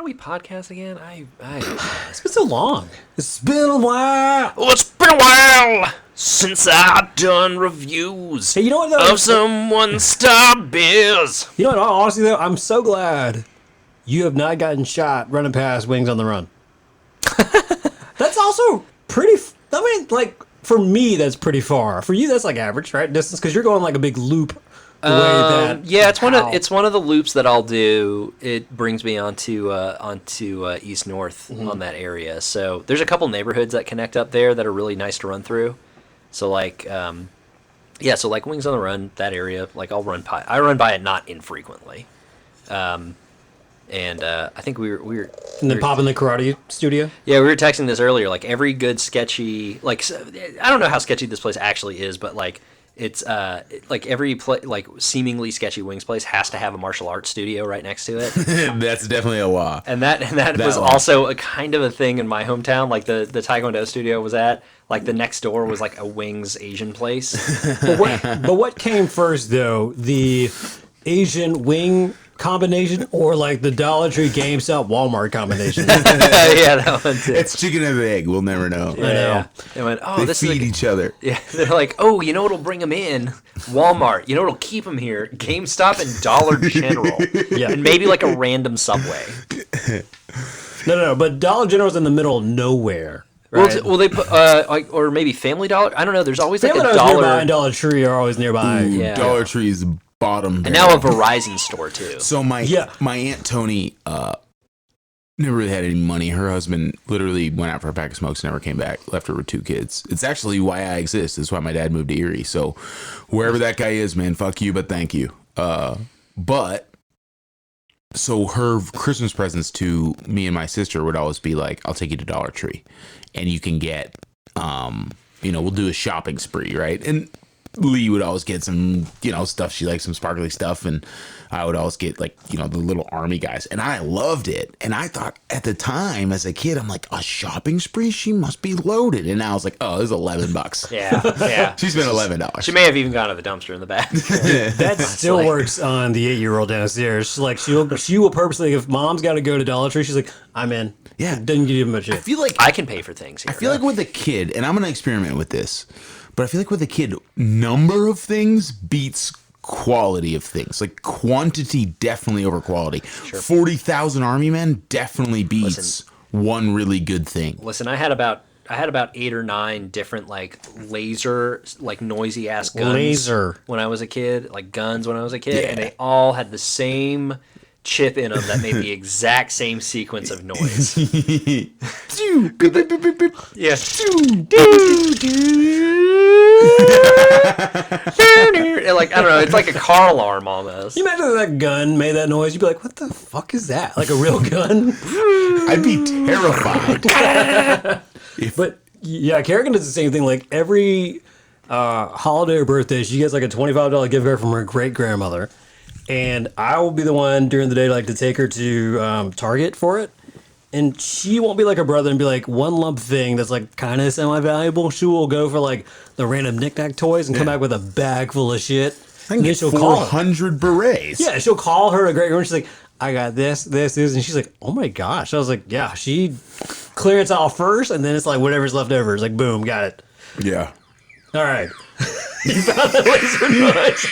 do we podcast again? It's been so long. It's been a while. Well, it's been a while since I've done reviews Hey, you know what, though? of some one-star beers. You know what, honestly, though, I'm so glad you have not gotten shot running past Wings on the Run. That's also pretty... I mean, like, for me, that's pretty far. For you, that's like average, right? Distance, because you're going like a big loop. Yeah, it's one of the loops that I'll do. It brings me onto east north on that area. So there's a couple neighborhoods that connect up there that are really nice to run through. So like, so like Wings on the Run, that area, like I run by it not infrequently. And I think we were And then pop in the karate studio. Yeah, we were texting this earlier. Like every good sketchy, like I don't know how sketchy this place actually is, but like. It's like every seemingly sketchy wings place has to have a martial arts studio right next to it. That's definitely a law. And that was also a kind of a thing in my hometown. Like the Taekwondo studio was at. Like the next door was like a wings Asian place. But what came first though? The Asian wing combination or like the Dollar Tree, GameStop, Walmart combination? Yeah, that one too. It's chicken and egg. We'll never know. Yeah. They went, They this feed is each other. Yeah, they're like, oh, you know what'll bring them in? Walmart. You know what'll keep them here? GameStop and Dollar General. Yeah. And maybe like a random Subway. No. But Dollar General's in the middle of nowhere. Right? Well, they put or maybe Family Dollar. I don't know. There's always like Family a Dollar's dollar. nearby and Dollar Tree are always nearby. Yeah. Dollar Tree's bottom. And now a Verizon store too. So my Aunt Tony never really had any money. Her husband literally went out for a pack of smokes, never came back, left her with 2 kids. It's actually why I exist. It's why my dad moved to Erie. So wherever that guy is, man, fuck you, but thank you. But so her Christmas presents to me and my sister would always be like, I'll take you to Dollar Tree and you can get, we'll do a shopping spree, right? And Lee would always get some, stuff. She liked some sparkly stuff. And I would always get the little army guys. And I loved it. And I thought at the time as a kid, I'm like, a shopping spree? She must be loaded. And now I was like, oh, this is $11. Yeah. She spent $11. She may have even gone to the dumpster in the back. That still works on the 8-year-old downstairs. Like she will purposely, if mom's got to go to Dollar Tree, she's like, I'm in. Yeah. Doesn't give much shit. I feel like I can pay for things here. I feel like with a kid, and I'm going to experiment with this, but I feel like with a kid, number of things beats quality of things. Like quantity definitely over quality. Sure. 40,000 army men definitely beats one really good thing. Listen, I had about 8 or 9 different laser noisy ass guns when I was a kid, and they all had the same chip in them that made the exact same sequence of noise. Yeah. Like, I don't know, it's like a car alarm almost. You imagine that gun made that noise, you'd be like, what the fuck is that? Like a real gun? I'd be terrified. But yeah, Kerrigan does the same thing. Like every holiday or birthday, she gets like a $25 gift card from her great grandmother. And I will be the one during the day to take her to Target for it. And she won't be like her brother and be like one lump thing that's like kind of semi-valuable. She will go for like the random knick-knack toys and come back with a bag full of shit. I can get 400 berets. Yeah, she'll call her a great girl. She's like, I got this. And she's like, oh my gosh. I was like, yeah, she clearance all first. And then it's like whatever's left over. It's like, boom, got it. Yeah. All right. You found that laser noise.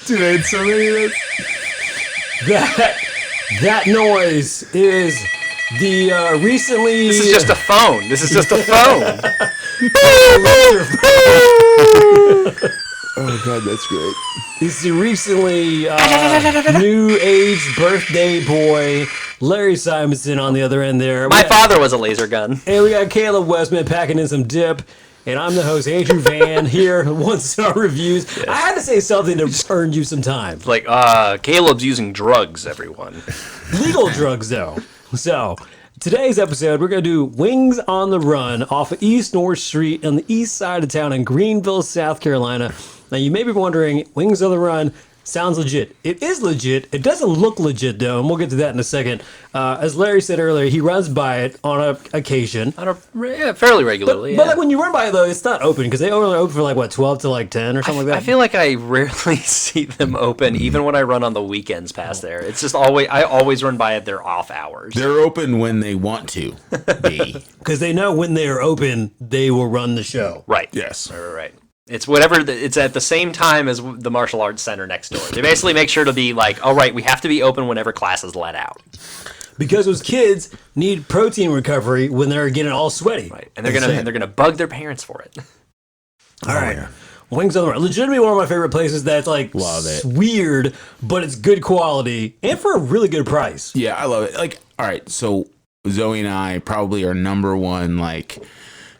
Dude, I had so many of those. That noise is the recently... This is just a phone. Oh, God, that's great. It's the recently new age birthday boy, Larry Simonson, on the other end there. My father was a laser gun. And we got Caleb Wesman packing in some dip. And I'm the host, Andrew Van, here, 1-star reviews. Yes. I had to say something to earn you some time. Like, Caleb's using drugs, everyone. Legal drugs, though. So, today's episode, we're going to do Wings on the Run off of East North Street on the east side of town in Greenville, South Carolina. Now, you may be wondering, Wings on the Run, sounds legit. It is legit. It doesn't look legit, though, and we'll get to that in a second. As Larry said earlier, he runs by it on a occasion. Fairly regularly. But like when you run by it, though, it's not open because they only open for like, 12 to like 10 or something like that? I feel like I rarely see them open, even when I run on the weekends past there. It's just I always run by it. They're off hours. They're open when they want to be. Because they know when they are open, they will run the show. Right. Yes. Right. It's whatever. It's at the same time as the martial arts center next door. They basically make sure to be like, all right, we have to be open whenever class is let out. Because those kids need protein recovery when they're getting all sweaty. Right. And they're gonna bug their parents for it. All right. Yeah. Wings on the Run. Legitimately one of my favorite places that's like weird, but it's good quality and for a really good price. Yeah, I love it. Like, all right, so Zoe and I probably are number one, like,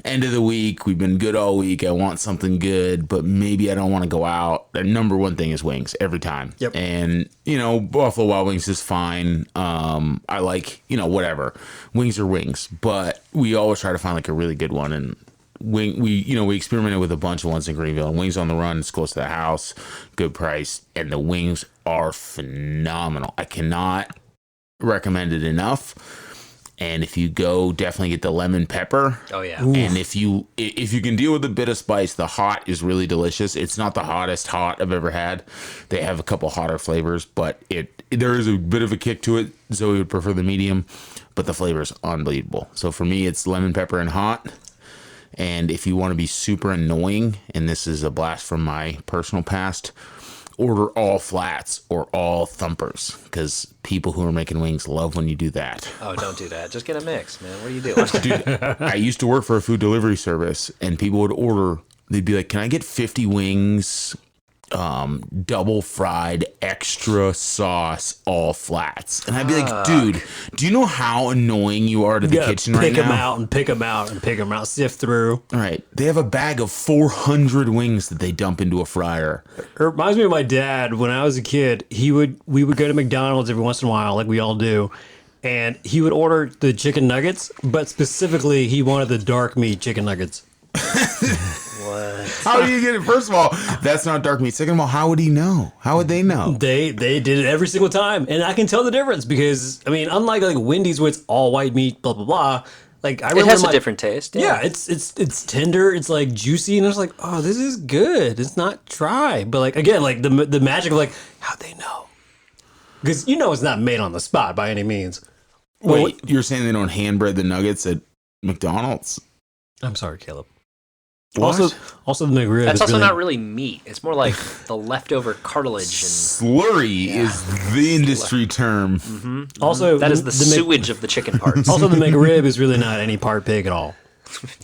end of the week. We've been good all week. I want something good, but maybe I don't want to go out. The number one thing is wings every time. Yep. And, Buffalo Wild Wings is fine. I like, whatever. Wings are wings, but we always try to find like a really good one. And we experimented with a bunch of ones in Greenville. And Wings on the Run is close to the house, good price, and the wings are phenomenal. I cannot recommend it enough. And if you go, definitely get the lemon pepper. Oh yeah. Oof. And if you can deal with a bit of spice, the hot is really delicious. It's not the hottest hot I've ever had. They have a couple hotter flavors, but there is a bit of a kick to it. Zoe would prefer the medium, but the flavor is unbelievable. So for me, it's lemon pepper and hot. And if you want to be super annoying, and this is a blast from my personal past, order all flats or all thumpers, because people who are making wings love when you do that. Oh, don't do that. Just get a mix, man. What are you doing? Dude, I used to work for a food delivery service, and people would order, they'd be like, can I get 50 wings, double fried, extra sauce, all flats? And I'd be like, dude, do you know how annoying you are to the kitchen right now? Pick them out, sift through. All right. They have a bag of 400 wings that they dump into a fryer. It reminds me of my dad. When I was a kid, we would go to McDonald's every once in a while, like we all do, and he would order the chicken nuggets, but specifically he wanted the dark meat chicken nuggets. What? How do you get it? First of all, that's not dark meat. Second of all, how would he know? How would they know? They did it every single time, and I can tell the difference because unlike like Wendy's where it's all white meat, blah blah blah. Like it has a different taste. Yeah, it's tender. It's like juicy, and I was like, oh, this is good. It's not dry, but like again, like the magic of like how'd they know? Because it's not made on the spot by any means. Wait, you're saying they don't hand bread the nuggets at McDonald's? I'm sorry, Caleb. What? Also the McRib. That's also not really meat. It's more like the leftover cartilage. Slurry is the industry term. Mm-hmm. Also, that is the sewage of the chicken parts. Also, the McRib is really not any part pig at all.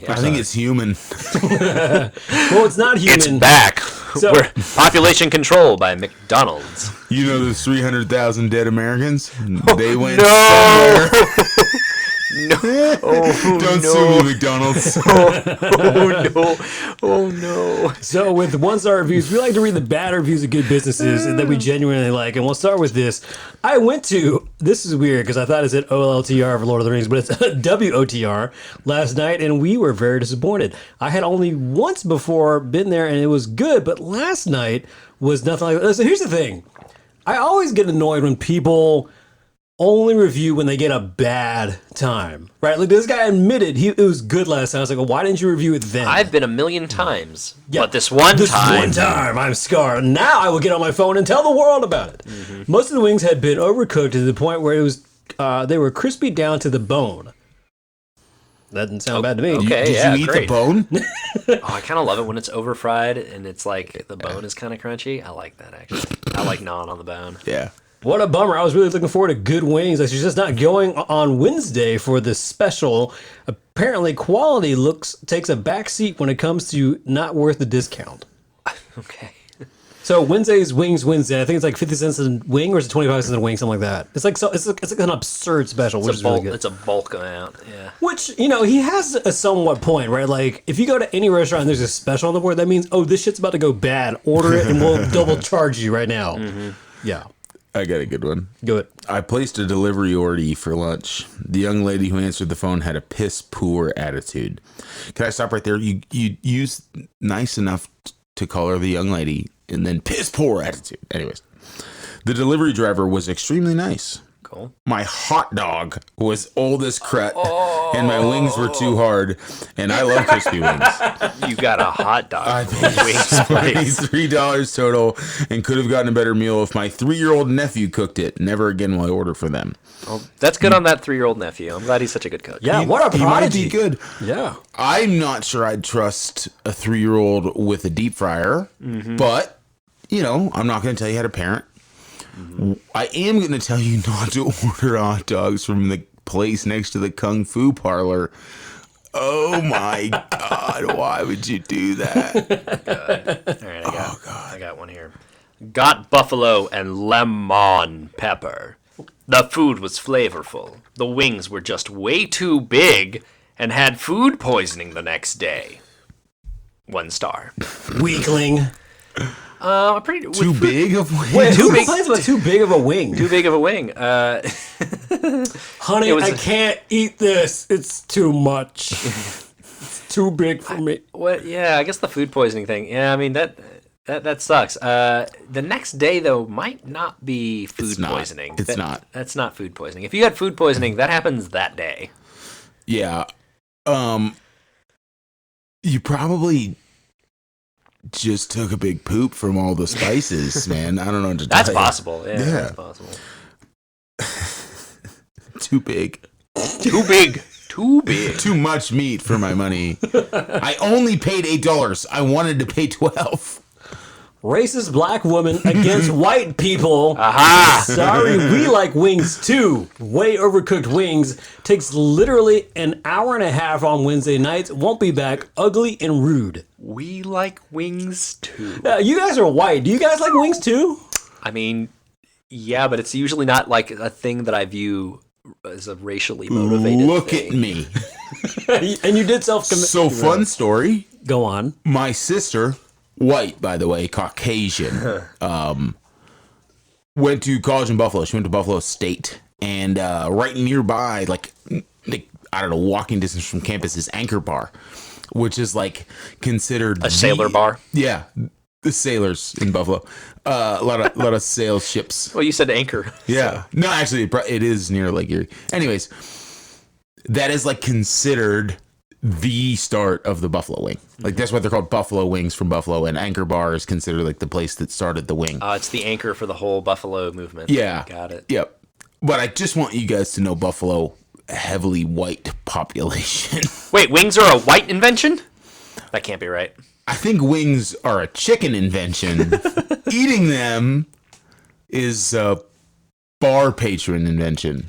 I think it's human. Well, it's not human. It's back. We're population control by McDonald's. You know there's 300,000 dead Americans? They went somewhere. No. Oh, Don't sue me, McDonald's. Oh no. So with 1-star reviews, we like to read the bad reviews of good businesses that we genuinely like. And we'll start with this. I went to, this is weird because I thought it said OLTR for Lord of the Rings, but it's WOTR last night, and we were very disappointed. I had only once before been there, and it was good, but last night was nothing like that. So here's the thing. I always get annoyed when people only review when they get a bad time, right? Like this guy admitted it was good last time. I was like, well, why didn't you review it then? I've been 1,000,000 times, Yeah, but this one time, I'm scarred. Now I will get on my phone and tell the world about it. Mm-hmm. Most of the wings had been overcooked to the point where it was they were crispy down to the bone. That didn't sound bad to me. Okay, Did you eat great. the bone? I kind of love it when it's over fried and it's like the bone is kind of crunchy. I like that actually. I like gnawing on the bone. Yeah. What a bummer. I was really looking forward to good wings. She's just not going on Wednesday for this special. Apparently, quality takes a back seat when it comes to not worth the discount. Okay. So Wednesday's Wings Wednesday. I think it's like 50 cents a wing, or is it 25 cents a wing, something like that. It's like it's like an absurd special, which is really good. It's a bulk amount, yeah. Which, he has a somewhat point, right? Like, if you go to any restaurant and there's a special on the board, that means, oh, this shit's about to go bad. Order it and we'll double charge you right now. Mm-hmm. Yeah. I got a good one. Go it. I placed a delivery order for lunch. The young lady who answered the phone had a piss poor attitude. Can I stop right there? You used nice enough to call her the young lady, and then piss poor attitude. Anyways, The delivery driver was extremely nice. Cool. My hot dog was old as crud, and my wings were too hard, and I love crispy wings. You got a hot dog. I paid $3 total and could have gotten a better meal if my 3-year-old nephew cooked it. Never again will I order for them. Well, that's good on that 3-year-old nephew. I'm glad he's such a good cook. Yeah, what a prodigy. He might be good. Yeah. I'm not sure I'd trust a 3-year-old with a deep fryer, but, I'm not going to tell you how to parent. I am going to tell you not to order hot dogs from the place next to the Kung Fu parlor. Oh my God, why would you do that? All right, I got one here. Got buffalo and lemon pepper. The food was flavorful. The wings were just way too big and had food poisoning the next day. 1 star. Weakling. Too big of wings? Wait, who complains about too big of a wing? Too big of a wing. Honey, I can't eat this. It's too much. It's too big for me. Yeah, I guess the food poisoning thing. Yeah, I mean, that sucks. The next day, though, might not be food poisoning. It's not. That's not food poisoning. If you had food poisoning, that happens that day. Yeah. You probably just took a big poop from all the spices, man. I don't know what to tell you. That's possible. Yeah, that's possible. Too big. Too big. Too big. Too much meat for my money. I only paid $8. I wanted to pay $12. Racist black woman against white people. Aha! Sorry, we like wings too. Way overcooked wings. Takes literally an hour and a half on Wednesday nights. Won't be back. Ugly and rude. We like wings too. You guys are white. Do you guys like wings too? I mean, yeah, but it's usually not like a thing that I view as a racially motivated Look thing. at me. And you did self-commit. So fun story. Go on. My sister, white by the way, Caucasian, went to college in Buffalo. She went to Buffalo State, and right nearby, like I don't know, walking distance from campus is Anchor Bar, which is like considered a sailor bar. Yeah, the sailors in Buffalo. A lot of sail ships. Well, you said Anchor. Yeah. No, actually, it is near Lake Erie. Anyways, that is like considered the start of the buffalo wing. Like that's why they're called buffalo wings from Buffalo, and Anchor Bar is considered like the place that started the wing. It's the anchor for the whole buffalo movement. Yeah. Got it. Yep. But I just want you guys to know Buffalo, heavily white population. Wait, wings are a white invention? That can't be right. I think wings are a chicken invention. Eating them is a bar patron invention.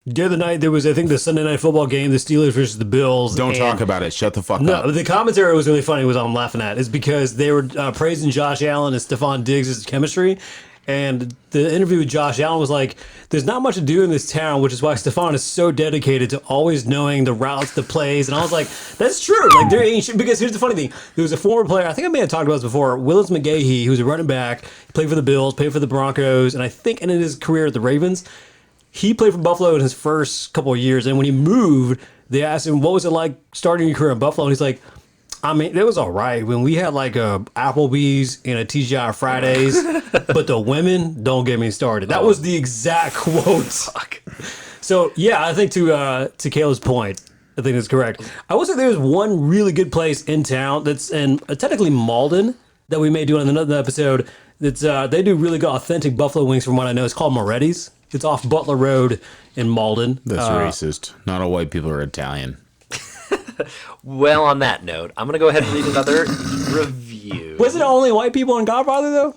The other night, there was, I think, the Sunday night football game, the Steelers versus the Bills. Don't talk about it. Shut the fuck up. No, the commentary was really funny, was I'm laughing at, is because they were praising Josh Allen and Stephon Diggs' chemistry. And the interview with Josh Allen was like, there's not much to do in this town, which is why Stephon is so dedicated to always knowing the routes, the plays. And I was like, that's true. Like, there ain't shit. Because here's the funny thing. There was a former player, I think I may have talked about this before, Willis McGahee, who was a running back, played for the Bills, played for the Broncos, and I think ended his career at the Ravens. He played for Buffalo in his first couple of years, and when he moved, they asked him, what was it like starting your career in Buffalo? And he's like, I mean, it was all right when we had like a Applebee's and a TGI Fridays, but the women, don't get me started. That was the exact quote. Fuck. So, yeah, I think to Kayla's point, I think that's correct. I will say there's one really good place in town that's in technically Malden that we may do on another episode. That's they do really good authentic buffalo wings from what I know. It's called Moretti's. It's off Butler Road in Malden. That's racist. Not all white people are Italian. Well, on that note, I'm going to go ahead and read another review. Was it only white people in Godfather, though?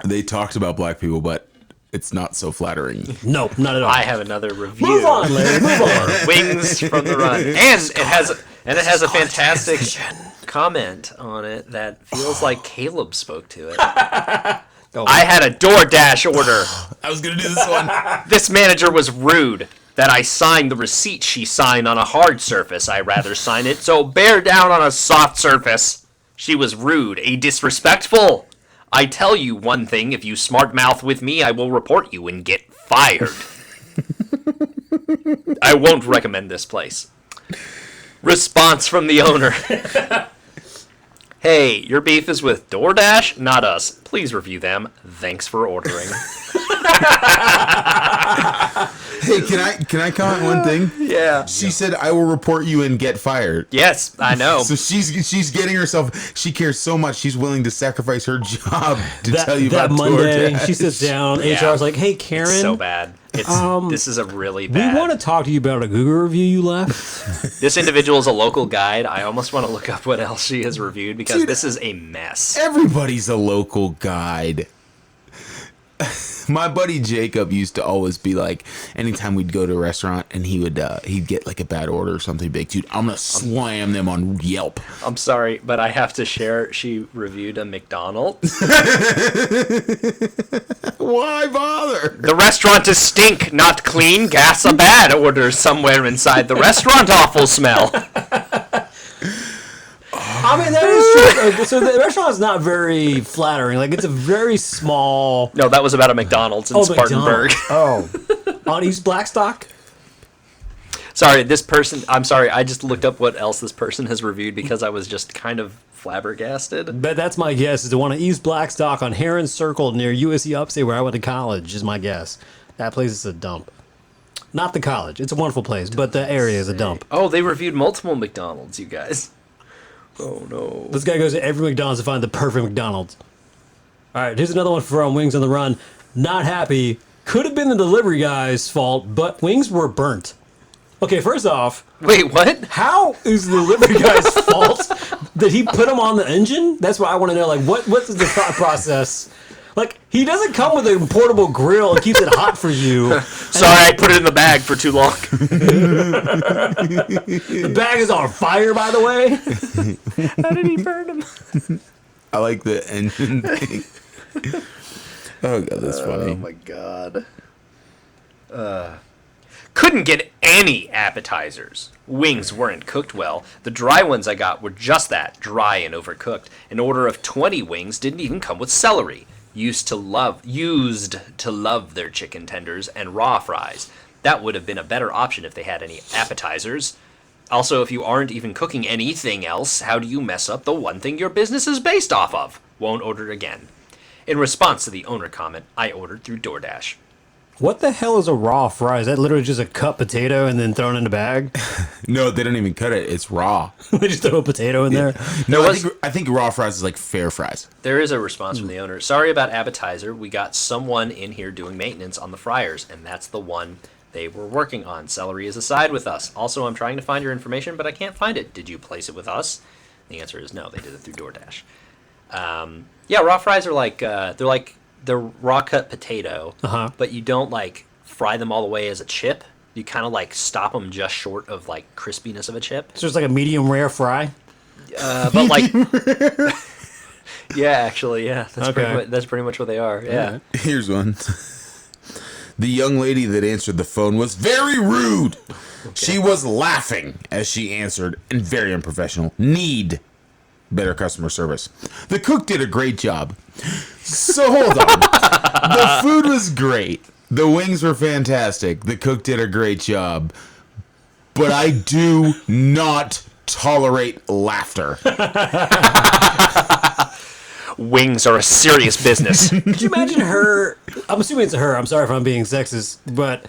They talked about black people, but it's not so flattering. No, not at all. I have another review. Move on, Larry. Move on. Wings from the Run. And it has a fantastic comment on it that feels like Caleb spoke to it. I had a DoorDash order. I was going to do this one. This manager was rude. That I signed the receipt she signed on a hard surface. I rather sign it, so bear down on a soft surface. She was rude, disrespectful. I tell you one thing, if you smart mouth with me, I will report you and get fired. I won't recommend this place. Response from the owner. Hey, your beef is with DoorDash, not us. Please review them. Thanks for ordering. Hey, can I comment one thing? Yeah. She said, "I will report you and get fired." Yes, I know. So she's getting herself. She cares so much. She's willing to sacrifice her job to tell you about that Monday. DoorDash. She sits down. Yeah. HR's like, "Hey, Karen, It's so bad. This is a really we bad. want to talk to you about a Google review you left." This individual is a local guide. I almost want to look up what else she has reviewed because Dude, this is a mess. Everybody's a local guide. My buddy Jacob used to always be like, anytime we'd go to a restaurant and he'd get like a bad order or something big, dude, I'm gonna slam them on Yelp. I'm sorry, but I have to share. She reviewed a McDonald's. Why bother? The restaurant is stink, not clean. Gas a bad. Orders somewhere inside the restaurant. Awful smell. I mean, that is true. So the restaurant is not very flattering. Like, it's a very small. No, that was about a McDonald's in Spartanburg. Oh, on East Blackstock. Sorry, this person. I'm sorry. I just looked up what else this person has reviewed because I was just kind of flabbergasted. But that's my guess. Is the one on East Blackstock on Heron Circle near USC Upstate, where I went to college. Is my guess. That place is a dump. Not the college. It's a wonderful place, but the area is a dump. Oh, they reviewed multiple McDonald's, you guys. Oh, no. This guy goes to every McDonald's to find the perfect McDonald's. All right, here's another one from Wings on the Run. Not happy. Could have been the delivery guy's fault, but wings were burnt. Okay, first off, Wait, what? how is the delivery guy's fault? Did he put them on the engine? That's what I want to know. Like, what's the thought process? Like, he doesn't come with a portable grill and keeps it hot for you. Sorry, I put it in the bag for too long. The bag is on fire, by the way. How did he burn him? I like the engine thing. Oh god, that's funny. Oh my god. Couldn't get any appetizers. Wings weren't cooked well. The dry ones I got were just that, dry and overcooked. An order of 20 wings didn't even come with celery. Used to love their chicken tenders and raw fries. That would have been a better option if they had any appetizers. Also, if you aren't even cooking anything else, how do you mess up the one thing your business is based off of? Won't order again. In response to the owner comment, I ordered through DoorDash. What the hell is a raw fry? Is that literally just a cut potato and then thrown in a bag? No, they don't even cut it. It's raw. They just throw a potato in there? No, I think raw fries is like fair fries. There is a response from the owner. Sorry about appetizer. We got someone in here doing maintenance on the fryers, and that's the one they were working on. Celery is a side with us. Also, I'm trying to find your information, but I can't find it. Did you place it with us? The answer is no. They did it through DoorDash. Yeah, raw fries are like they're like the raw cut potato, but you don't like fry them all the way as a chip. You kind of like stop them just short of like crispiness of a chip. So it's like a medium rare fry? But like, yeah, actually, yeah, that's pretty much what they are. Yeah. Here's one. The young lady that answered the phone was very rude. Okay. She was laughing as she answered and very unprofessional. Need better customer service. The cook did a great job. So hold on. The food was great. The wings were fantastic. The cook did a great job. But I do not tolerate laughter. Wings are a serious business. Could you imagine her? I'm assuming it's a her. I'm sorry if I'm being sexist, but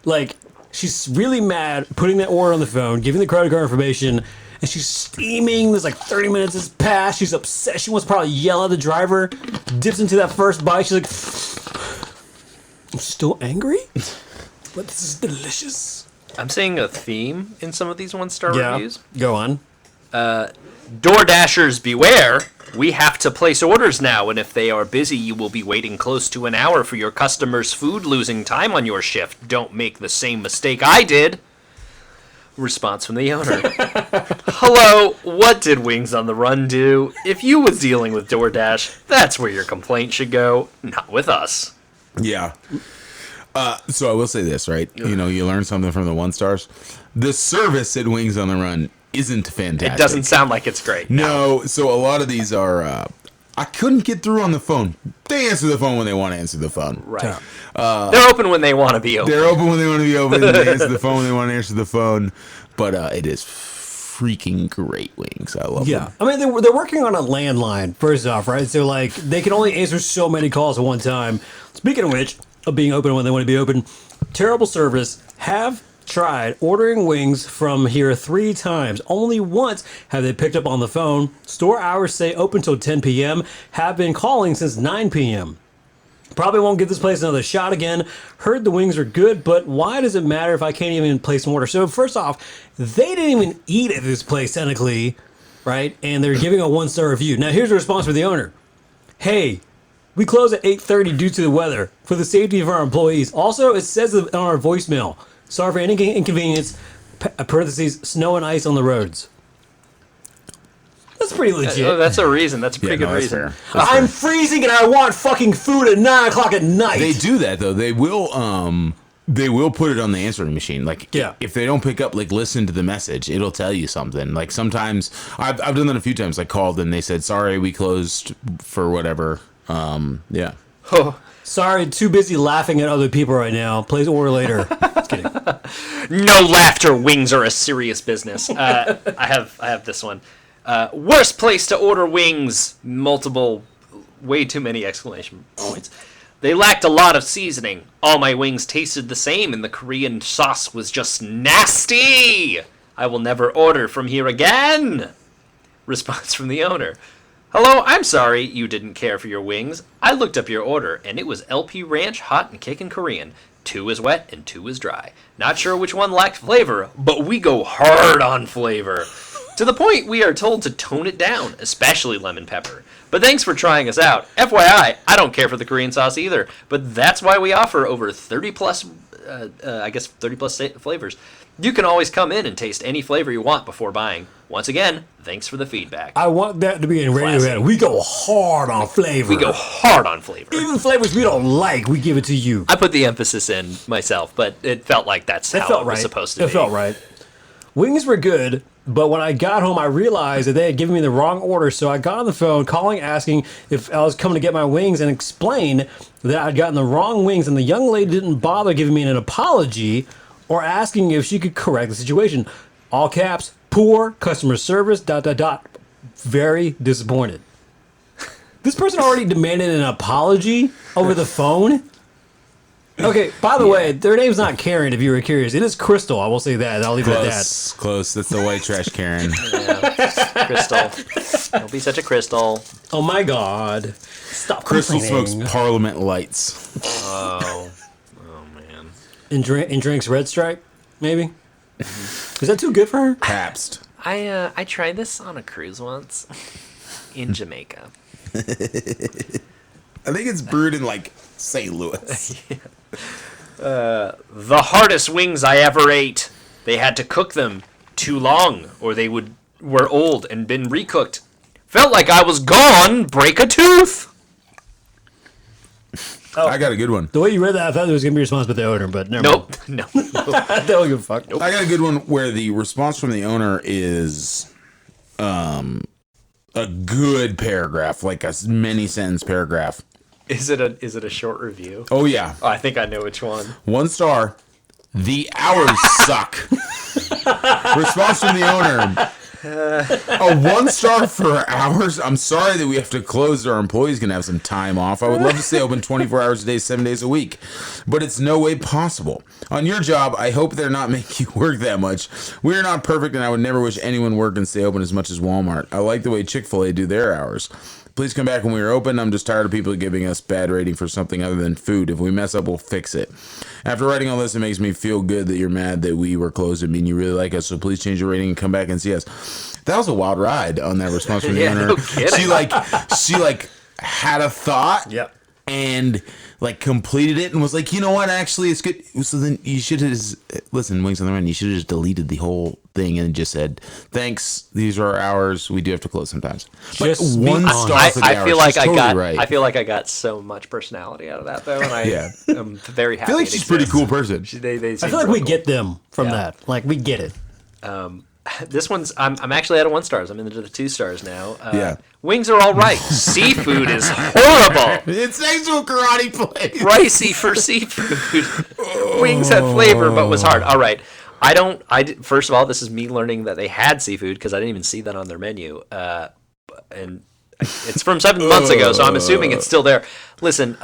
like she's really mad putting that order on the phone, giving the credit card information, and she's steaming. There's like 30 minutes has passed. She's upset. She wants to probably yell at the driver. Dips into that first bite. She's like, I'm still angry, but this is delicious. I'm seeing a theme in some of these one-star reviews. Go on. DoorDashers beware. We have to place orders now, and if they are busy, you will be waiting close to an hour for your customers' food, losing time on your shift. Don't make the same mistake I did. Response from the owner. Hello, what did Wings on the Run do? If you was dealing with DoorDash, that's where your complaint should go, not with us. Yeah. So I will say this, right? You know, you learn something from the one stars. The service at Wings on the Run isn't fantastic. It doesn't sound like it's great. No, so a lot of these are, I couldn't get through on the phone. They answer the phone when they want to answer the phone. Right. They're open when they want to be open. They're open when they want to be open. They answer the phone when they want to answer the phone. But it is freaking great wings. I love them. I mean, they're working on a landline, first off, right? So, like, they can only answer so many calls at one time. Speaking of which, of being open when they want to be open, terrible service. Have tried ordering wings from here 3 times. Only once have they picked up on the phone. Store hours say open till 10 p.m. Have been calling since 9 p.m. Probably won't give this place another shot again. Heard the wings are good, but why does it matter if I can't even place an order? So first off, they didn't even eat at this place technically, right? And they're giving a 1-star review. Now here's the response from the owner. Hey, we close at 8:30 due to the weather for the safety of our employees. Also, it says on our voicemail, sorry for any inconvenience, parentheses, snow and ice on the roads. That's pretty legit. That's a reason. That's a pretty good reason. I'm freezing and I want fucking food at 9 o'clock at night. They do that though. They will put it on the answering machine. Like if they don't pick up, like listen to the message. It'll tell you something. Like sometimes I've done that a few times. I called and they said, sorry, we closed for whatever. Yeah. Oh. Sorry, too busy laughing at other people right now. Please order later. Just kidding. No laughter. Wings are a serious business. I have this one. Worst place to order wings. Multiple, way too many exclamation points. They lacked a lot of seasoning. All my wings tasted the same, and the Korean sauce was just nasty. I will never order from here again. Response from the owner. Hello, I'm sorry you didn't care for your wings. I looked up your order, and it was LP Ranch Hot and Kickin' Korean. 2 is wet and 2 is dry. Not sure which one lacked flavor, but we go hard on flavor. To the point we are told to tone it down, especially lemon pepper. But thanks for trying us out. FYI, I don't care for the Korean sauce either, but that's why we offer over 30 plus flavors. You can always come in and taste any flavor you want before buying. Once again, thanks for the feedback. I want that to be in radio. We go hard on flavor. We go hard on flavor. Even flavors we don't like, we give it to you. I put the emphasis in myself, but it felt like that's how it was supposed to be. It felt right. Wings were good, but when I got home, I realized that they had given me the wrong order, so I got on the phone calling, asking if I was coming to get my wings, and explained that I'd gotten the wrong wings, and the young lady didn't bother giving me an apology or asking if she could correct the situation. All caps, poor customer service, ... Very disappointed. This person already demanded an apology over the phone? Okay, by the way, their name's not Karen, if you were curious. It is Crystal, I will say that. I'll leave it at that. Close. That's the white trash Karen. Yeah, Crystal. Don't be such a Crystal. Oh my God. Stop Crystal smokes Parliament Lights. Oh man. And drinks Red Stripe, maybe? Is that too good for her? Pabst. I tried this on a cruise once in Jamaica. I think it's brewed in like St. Louis. The hardest wings I ever ate. They had to cook them too long, or they were old and been recooked. Felt like I was gone. Break a tooth. Oh. I got a good one. The way you read that, I thought it was going to be a response with the owner, but never mind. No. That don't give a fuck. Nope. I got a good one where the response from the owner is a good paragraph, like a many sentence paragraph. Is it a short review? Oh yeah. Oh, I think I know which one. 1 star. The hours suck. Response from the owner. A 1 star for hours. I'm sorry that we have to close. So our employees can have some time off. I would love to stay open 24 hours a day, 7 days a week, but it's no way possible. On your job, I hope they're not making you work that much. We're not perfect, and I would never wish anyone work and stay open as much as Walmart. I like the way Chick-fil-A do their hours. Please come back when we are open. I'm just tired of people giving us bad rating for something other than food. If we mess up, we'll fix it. After writing all this, it makes me feel good that you're mad that we were closed. I mean, you really like us, so please change your rating and come back and see us. That was a wild ride on that response from the owner. No kidding. She had a thought. Yep. And completed it and was like, you know what, actually it's good. So then you should have just listen, Wings on the Run, you should have just deleted the whole thing and just said, thanks, these are our hours, we do have to close sometimes. But just 1 star for the I hours. feel like Right. I feel like I got so much personality out of that though, and I'm very happy. I feel like she's a pretty cool person. I feel like we get them from that. Like we get it. This one's I'm actually out of 1 stars. I'm into the 2 stars now. Wings are all right. Seafood is horrible. It's next to a karate place. Pricey for seafood. Wings had flavor but was hard. All right. First of all, this is me learning that they had seafood because I didn't even see that on their menu. And it's from 7 months ago, so I'm assuming it's still there. Listen,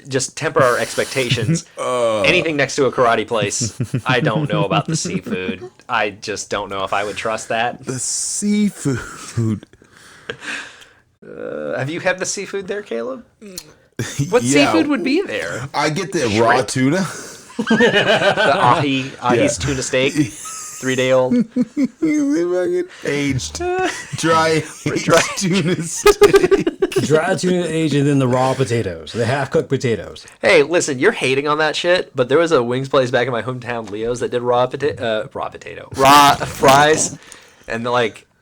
just temper our expectations. Anything next to a karate place, I don't know about the seafood. I just don't know if I would trust that. The seafood. Have you had the seafood there, Caleb? What seafood would be there? I get the raw tuna. The ahi's tuna steak, 3-day-old. Aged, dry tuna steak. Dry tuna aged, and then the raw potatoes, the half-cooked potatoes. Hey, listen, you're hating on that shit, but there was a wings place back in my hometown, Leo's, that did raw fries, and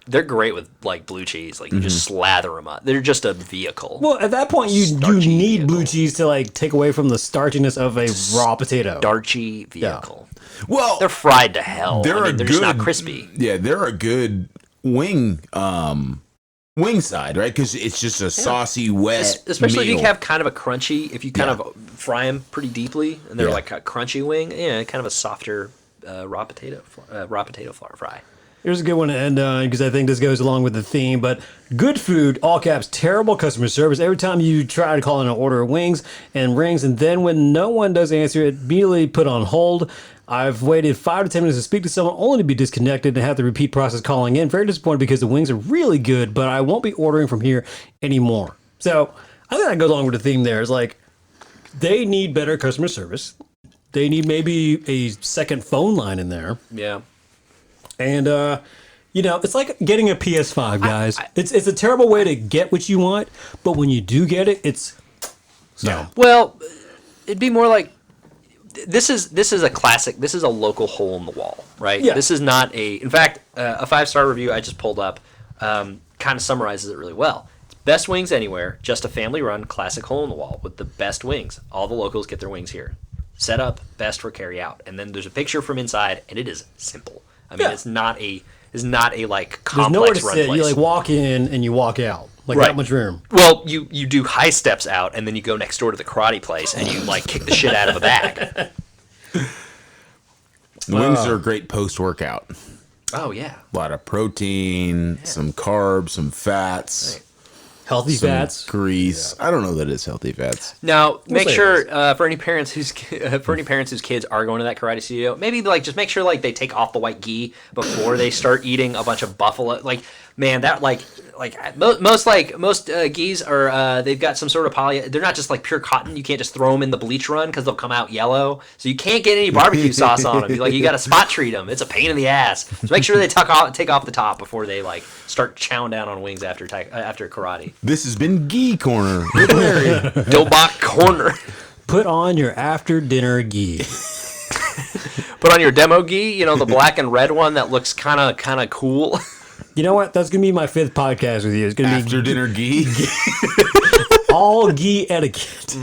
they're great with blue cheese. You just slather them up. They're just a vehicle. Well, at that point, you need blue cheese to take away from the starchiness of a raw potato. Starchy vehicle. Yeah. Well, they're fried to hell. They're just not crispy. Yeah, they're a good wing side, right? Because it's just a saucy, wet especially meal. if you have kind of a crunchy. If you kind of fry them pretty deeply, and they're like a crunchy wing, kind of a softer raw potato fry. Here's a good one to end on because I think this goes along with the theme. But good food, all caps, terrible customer service. Every time you try to call in an order of wings and rings, and then when no one does answer, it immediately put on hold. I've waited 5 to 10 minutes to speak to someone only to be disconnected and have the repeat process calling in. Very disappointed because the wings are really good, but I won't be ordering from here anymore. So I think that goes along with the theme there. It's they need better customer service. They need maybe a second phone line in there. Yeah. And, it's like getting a PS5, guys. It's a terrible way to get what you want, but when you do get it, it's... Yeah. Well, it'd be more like... This is a classic. This is a local hole in the wall, right? Yeah. This is not a... In fact, a 5-star review I just pulled up kind of summarizes it really well. It's best wings anywhere, just a family-run classic hole in the wall with the best wings. All the locals get their wings here. Set up, best for carry out. And then there's a picture from inside, and it is simple. I mean, it's not a complex There's nowhere to run sit. place. You walk in and you walk out. That much room. Well, you do high steps out, and then you go next door to the karate place, and you kick the shit out of a bag. Wings are a great post-workout. Oh yeah, A lot of protein, some carbs, some fats. Right. Healthy fats. Grease. Yeah. I don't know that it's healthy fats. Now, make sure for any parents whose kids are going to that karate studio, maybe just make sure they take off the white gi before they start eating a bunch of buffalo. Most gis are they've got some sort of poly. They're not just pure cotton. You can't just throw them in the bleach run because they'll come out yellow. So you can't get any barbecue sauce on them. You got to spot treat them. It's a pain in the ass. So make sure they take off the top before they start chowing down on wings after karate. This has been Gi Corner with Larry. Dobach Corner. Put on your after dinner gi. Put on your demo gi. The black and red one that looks kind of cool. You know what? That's going to be my 5th podcast with you. It's going to be After dinner gi. all gi etiquette.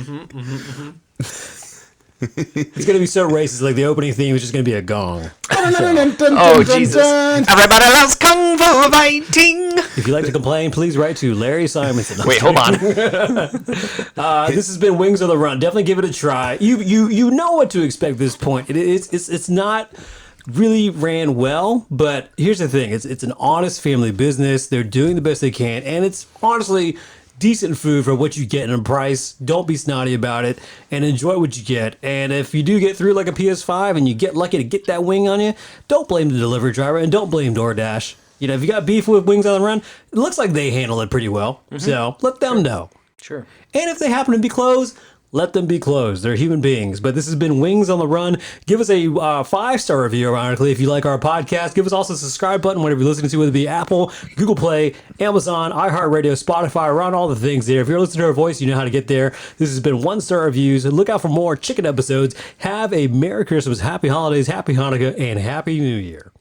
It's going to be so racist. The opening theme is just going to be a gong. Oh, Jesus. Everybody loves Kung Fu fighting. If you'd like to complain, please write to Larry Simonson. Wait, hold on. This has been Wings on the Run. Definitely give it a try. You know what to expect at this point. It's not really ran well, but here's the thing. It's an honest family business. They're doing the best they can, and it's honestly decent food for what you get in a price. Don't be snotty about it and enjoy what you get. And if you do get through a PS5 and you get lucky to get that wing on you, don't blame the delivery driver and don't blame DoorDash. If you got beef with Wings on the Run, it looks like they handle it pretty well. So let them know. Sure. And if they happen to be closed, let them be closed. They're human beings. But this has been Wings on the Run. Give us a 5-star review, ironically, if you like our podcast. Give us also a subscribe button, whatever you're listening to, whether it be Apple, Google Play, Amazon, iHeartRadio, Spotify, around all the things there. If you're listening to our voice, you know how to get there. This has been 1-star reviews. Look out for more chicken episodes. Have a Merry Christmas, Happy Holidays, Happy Hanukkah, and Happy New Year.